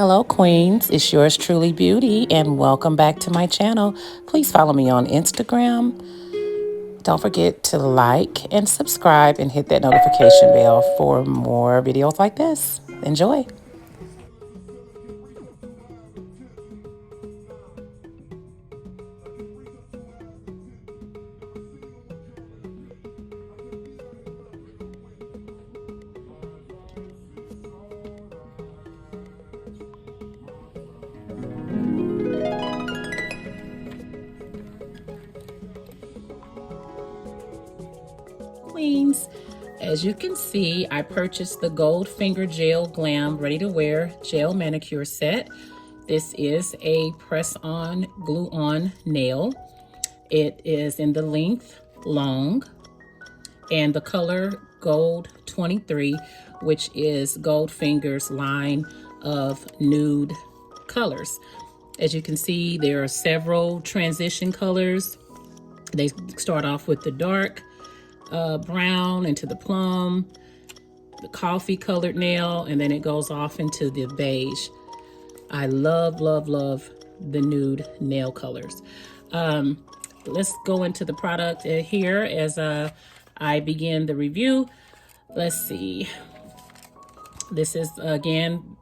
Hello Queens, it's yours truly Beauty and welcome back to my channel. Please follow me on Instagram. Don't forget to like and subscribe and hit that notification bell for more videos like this. Enjoy. Queens, as you can see, I purchased the GoldFinger Gel Glam Ready to Wear Gel Manicure Set. This is a press-on, glue-on nail. It is in the length long and the color Gold 23, which is GoldFinger's line of nude colors. As you can see, there are several transition colors. They start off with the dark brown into the plum, the coffee colored nail, and then it goes off into the beige. I love, love, love the nude nail colors. Let's go into the product here as I begin the review. Let's see. This is, again,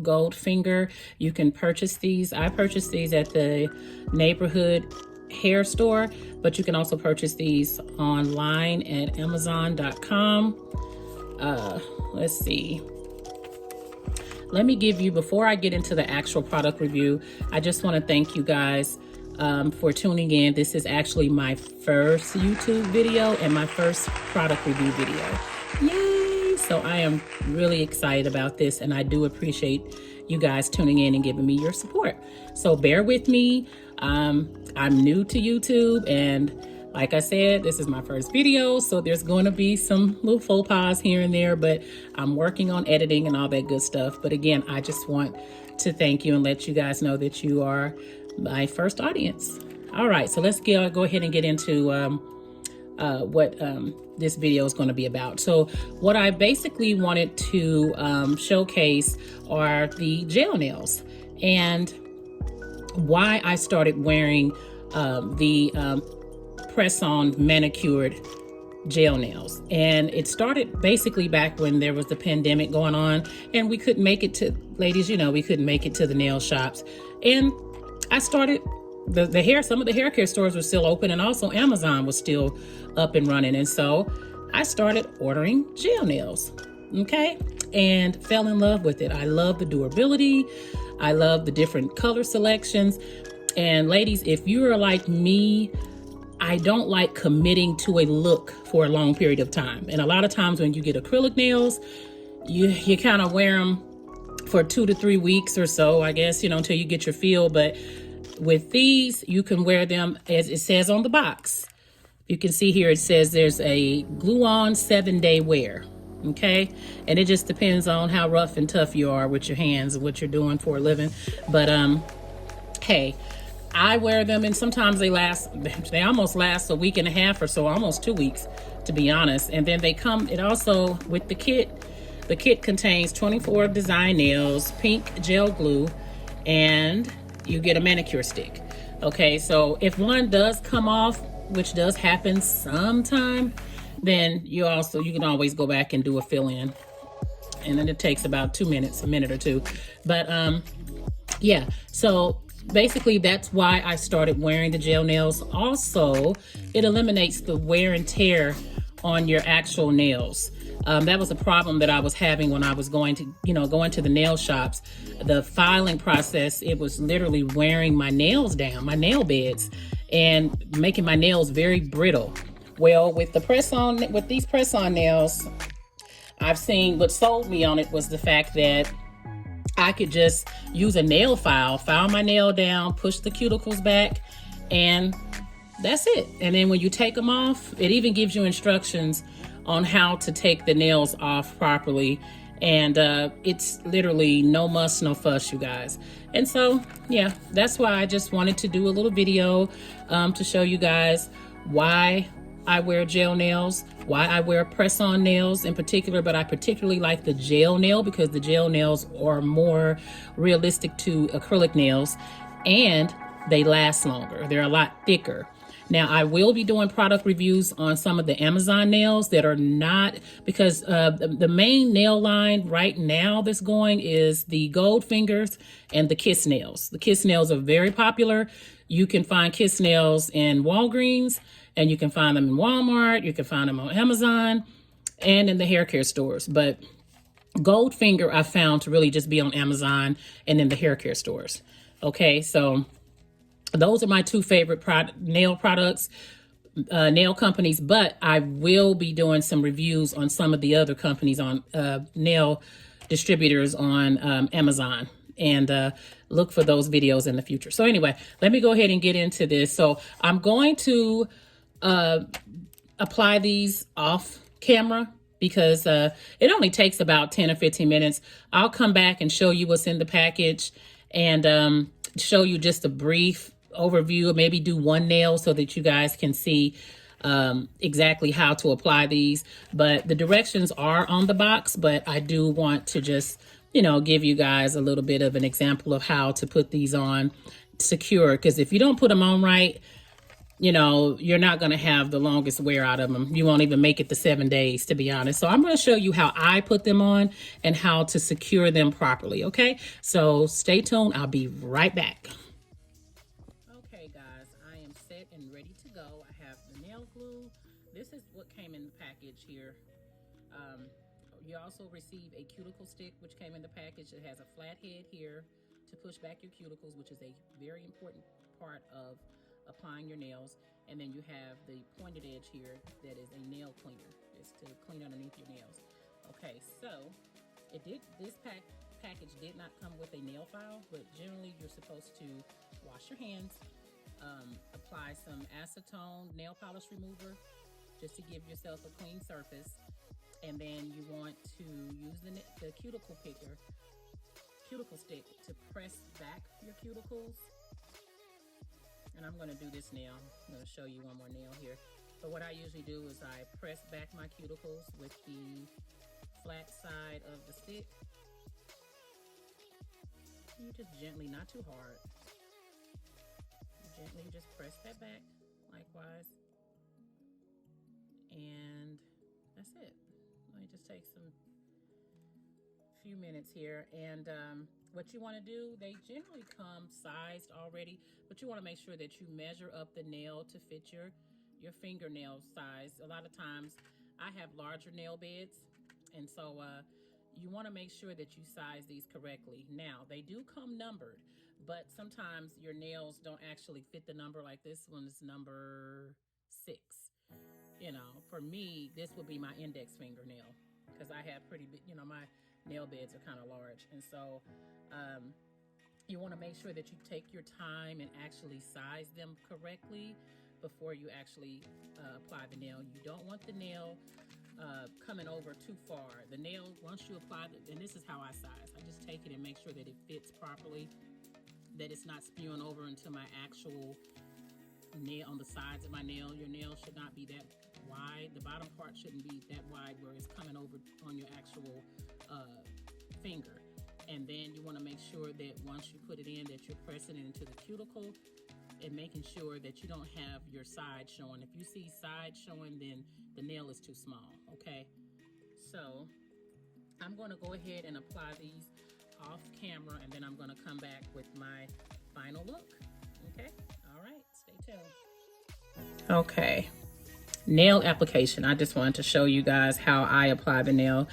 GoldFinger. You can purchase these. I purchased these at the neighborhood hair store, but you can also purchase these online at Amazon.com. Let's see. Let me give you, before I get into the actual product review, I just want to thank you guys for tuning in. This is actually my first YouTube video and my first product review video. Yay! So I am really excited about this, and I do appreciate you guys tuning in and giving me your support. So bear with me. I'm new to YouTube, and like I said, this is my first video, so there's going to be some little faux pas here and there, but I'm working on editing and all that good stuff. But again, I just want to thank you and let you guys know that you are my first audience. All right, so let's go ahead and get into what this video is going to be about. So what I basically wanted to showcase are the gel nails and why I started wearing the press-on manicured gel nails. And it started basically back when there was the pandemic going on and we couldn't make it to, ladies, you know, we couldn't make it to the nail shops. And I started some of the hair care stores were still open, and also Amazon was still up and running. And so I started ordering gel nails, okay? And fell in love with it. I love the durability. I love the different color selections. And ladies, if you are like me, I don't like committing to a look for a long period of time. And a lot of times when you get acrylic nails, you kind of wear them for 2 to 3 weeks or so, I guess, you know, until you get your feel. But with these, you can wear them as it says on the box. You can see here, it says there's a glue-on 7-day wear. Okay, and it just depends on how rough and tough you are with your hands and what you're doing for a living. But hey, I wear them, and sometimes they almost last a week and a half or so, almost 2 weeks, to be honest. And then they come, it also, with the kit contains 24 design nails, pink gel glue, and you get a manicure stick. Okay, so if one does come off, which does happen sometime, then you can always go back and do a fill-in, and then it takes about 2 minutes, a minute or two. But yeah, so basically that's why I started wearing the gel nails. Also, it eliminates the wear and tear on your actual nails. That was a problem that I was having when I was going to the nail shops. The filing process, it was literally wearing my nails down, my nail beds, and making my nails very brittle. Well, with these press-on nails, I've seen what sold me on it was the fact that I could just use a nail file my nail down, push the cuticles back, and that's it. And then when you take them off, it even gives you instructions on how to take the nails off properly. And it's literally no muss, no fuss, you guys. And so, yeah, that's why I just wanted to do a little video to show you guys why I wear gel nails, why I wear press-on nails in particular, but I particularly like the gel nail because the gel nails are more realistic to acrylic nails and they last longer. They're a lot thicker. Now, I will be doing product reviews on some of the Amazon nails that are not, because the main nail line right now that's going is the GoldFingers and the Kiss nails. The Kiss nails are very popular. You can find Kiss nails in Walgreens, and you can find them in Walmart. You can find them on Amazon and in the hair care stores. But GoldFinger I found to really just be on Amazon and in the hair care stores. Okay, so those are my two favorite nail products, nail companies, but I will be doing some reviews on some of the other companies on nail distributors on Amazon, and look for those videos in the future. So anyway, let me go ahead and get into this. So I'm going to apply these off camera because it only takes about 10 or 15 minutes. I'll come back and show you what's in the package and show you just a brief overview, or maybe do one nail so that you guys can see exactly how to apply these. But the directions are on the box, but I do want to just, you know, give you guys a little bit of an example of how to put these on secure, because if you don't put them on right, you know, you're not going to have the longest wear out of them. You won't even make it the 7 days, to be honest. So I'm going to show you how I put them on and how to secure them properly. Okay, so stay tuned. I'll be right back. Okay, guys, I am set and ready to go. I have the nail glue. This is what came in the package here. You also receive a cuticle stick, which came in the package. It has a flat head here to push back your cuticles, which is a very important part of applying your nails. And then you have the pointed edge here that is a nail cleaner. It's to clean underneath your nails. Okay, so this package did not come with a nail file, but generally you're supposed to wash your hands, apply some acetone nail polish remover just to give yourself a clean surface, and then you want to use the cuticle stick to press back your cuticles. And I'm going to do this nail. I'm going to show you one more nail here. But what I usually do is I press back my cuticles with the flat side of the stick. You just gently, not too hard. Gently just press that back likewise. And that's it. Let me just take few minutes here. And what you want to do, they generally come sized already, but you want to make sure that you measure up the nail to fit your fingernail size. A lot of times I have larger nail beds, and so you want to make sure that you size these correctly. Now, they do come numbered, but sometimes your nails don't actually fit the number. Like this one is number 6. You know, for me, this would be my index fingernail because I have pretty big, you know, my nail beds are kind of large. And so you want to make sure that you take your time and actually size them correctly before you actually apply the nail. You don't want the nail coming over too far. The nail, once you apply it, and this is how I size. I just take it and make sure that it fits properly, that it's not spewing over into my actual nail on the sides of my nail. Your nail should not be that wide. The bottom part shouldn't be that wide where it's coming over on your actual finger. And then you want to make sure that once you put it in, that you're pressing it into the cuticle and making sure that you don't have your side showing. If you see side showing, then the nail is too small. Okay, so I'm going to go ahead and apply these off camera, and then I'm going to come back with my final look. Okay, all right, stay tuned. Okay, nail application. I just wanted to show you guys how I apply the nail.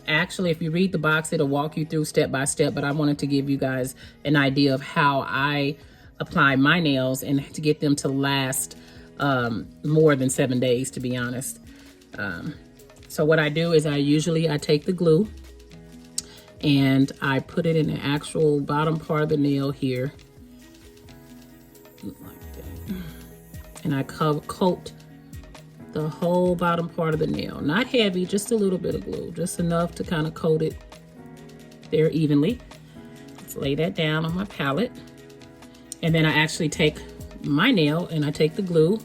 Actually, if you read the box, it'll walk you through step by step, but I wanted to give you guys an idea of how I apply my nails and to get them to last more than 7 days, to be honest. So what I do is I take the glue and I put it in the actual bottom part of the nail here, like that. And I coat the whole bottom part of the nail. Not heavy, just a little bit of glue, just enough to kind of coat it there evenly. Let's lay that down on my palette. And then I actually take my nail and I take the glue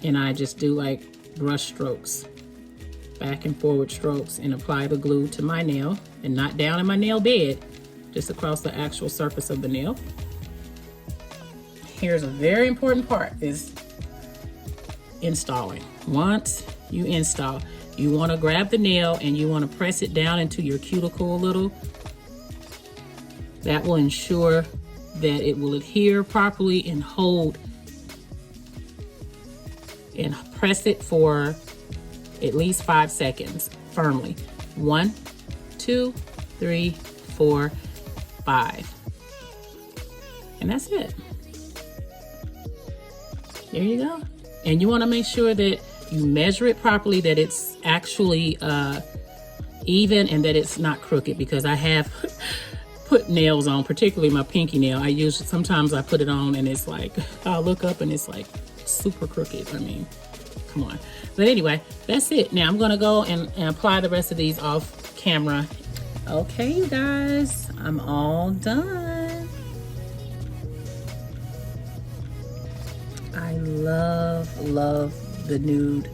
and I just do like brush strokes, back and forward strokes, and apply the glue to my nail, and not down in my nail bed, just across the actual surface of the nail. Here's a very important part, is installing. Once you install, you want to grab the nail and you want to press it down into your cuticle a little. That will ensure that it will adhere properly and hold, and press it for at least 5 seconds firmly. 1, 2, 3, 4, 5. And that's it. There you go. And you want to make sure that you measure it properly, that it's actually even and that it's not crooked, because I have put nails on, particularly my pinky nail. Sometimes I put it on and it's like, I'll look up and it's like super crooked. I mean, come on. But anyway, that's it. Now I'm gonna go and apply the rest of these off camera. Okay, you guys, I'm all done. I love the nude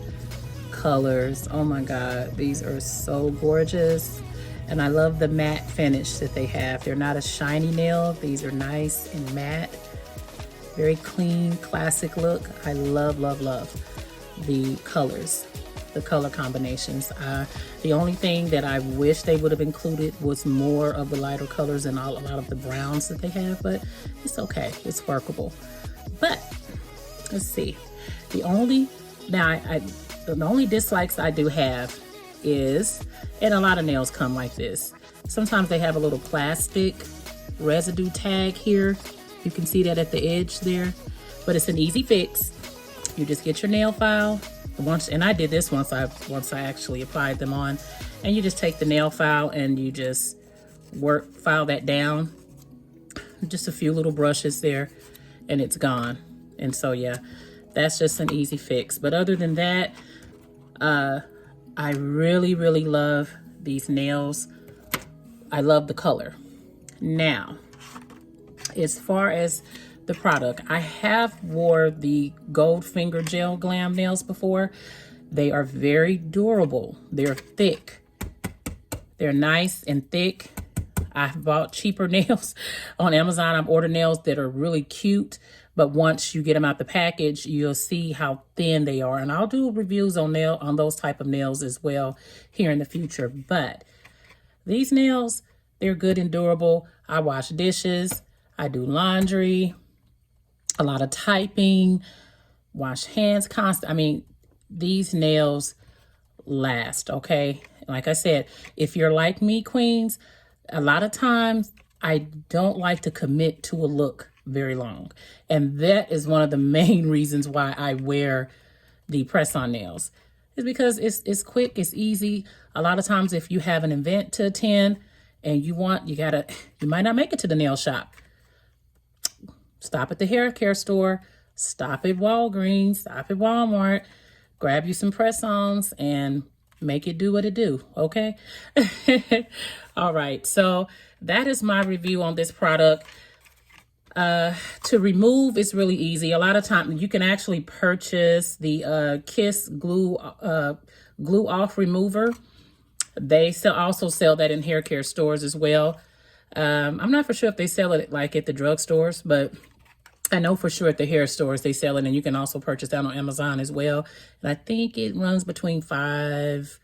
colors. Oh my God, these are so gorgeous. And I love the matte finish that they have. They're not a shiny nail. These are nice and matte. Very clean, classic look. I love the colors, the color combinations. The only thing that I wish they would have included was more of the lighter colors and a lot of the browns that they have, but it's okay, it's workable. But let's see, the only dislikes I do have is, and a lot of nails come like this, sometimes they have a little plastic residue tag here. You can see that at the edge there, but it's an easy fix. You just get your nail file and I did this once I actually applied them on, and you just take the nail file and you just file that down, just a few little brushes there, and it's gone. And so yeah, that's just an easy fix. But other than that, I really love these nails. I love the color. Now, as far as the product, I have wore the GoldFinger gel glam nails before. They are very durable. They're thick. They're nice and thick. I've bought cheaper nails on Amazon. I've ordered nails that are really cute, but once you get them out the package, you'll see how thin they are. And I'll do reviews on those type of nails as well here in the future. But these nails, they're good and durable. I wash dishes, I do laundry, a lot of typing, wash hands constant. I mean, these nails last, okay? Like I said, if you're like me, queens, a lot of times I don't like to commit to a look very long. And that is one of the main reasons why I wear the press-on nails, is because it's quick, it's easy. A lot of times if you have an event to attend and you might not make it to the nail shop. Stop at the hair care store, stop at Walgreens, stop at Walmart, grab you some press-ons and make it do what it do, okay? All right, so that is my review on this product. To remove, it's really easy. A lot of times you can actually purchase the Kiss glue off remover. They also sell that in hair care stores as well. I'm not for sure if they sell it like at the drugstores, but I know for sure at the hair stores they sell it, and you can also purchase that on Amazon as well. And I think it runs between $5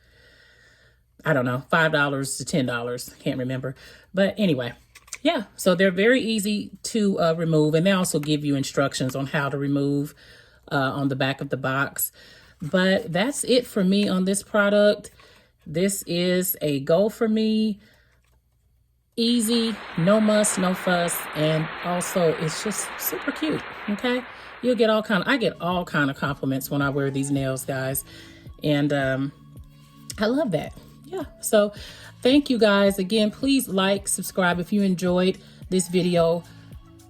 to $10. Can't remember. But anyway, yeah, so they're very easy to remove, and they also give you instructions on how to remove on the back of the box. But that's it for me on this product. This is a go for me. Easy, no muss, no fuss, and also it's just super cute, okay? I get all kind of compliments when I wear these nails, guys, and I love that. Yeah, so thank you guys again. Please like, subscribe if you enjoyed this video.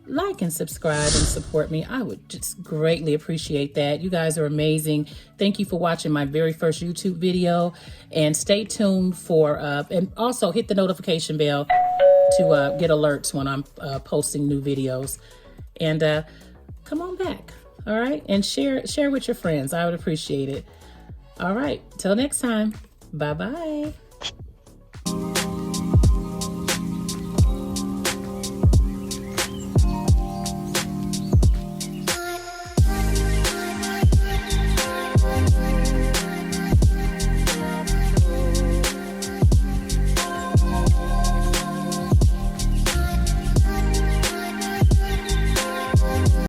Like and subscribe and support me. I would just greatly appreciate that. You guys are amazing. Thank you for watching my very first YouTube video, and stay tuned for and also hit the notification bell to get alerts when I'm posting new videos. And come on back. All right, and share with your friends. I would appreciate it. All right, till next time. Bye-bye.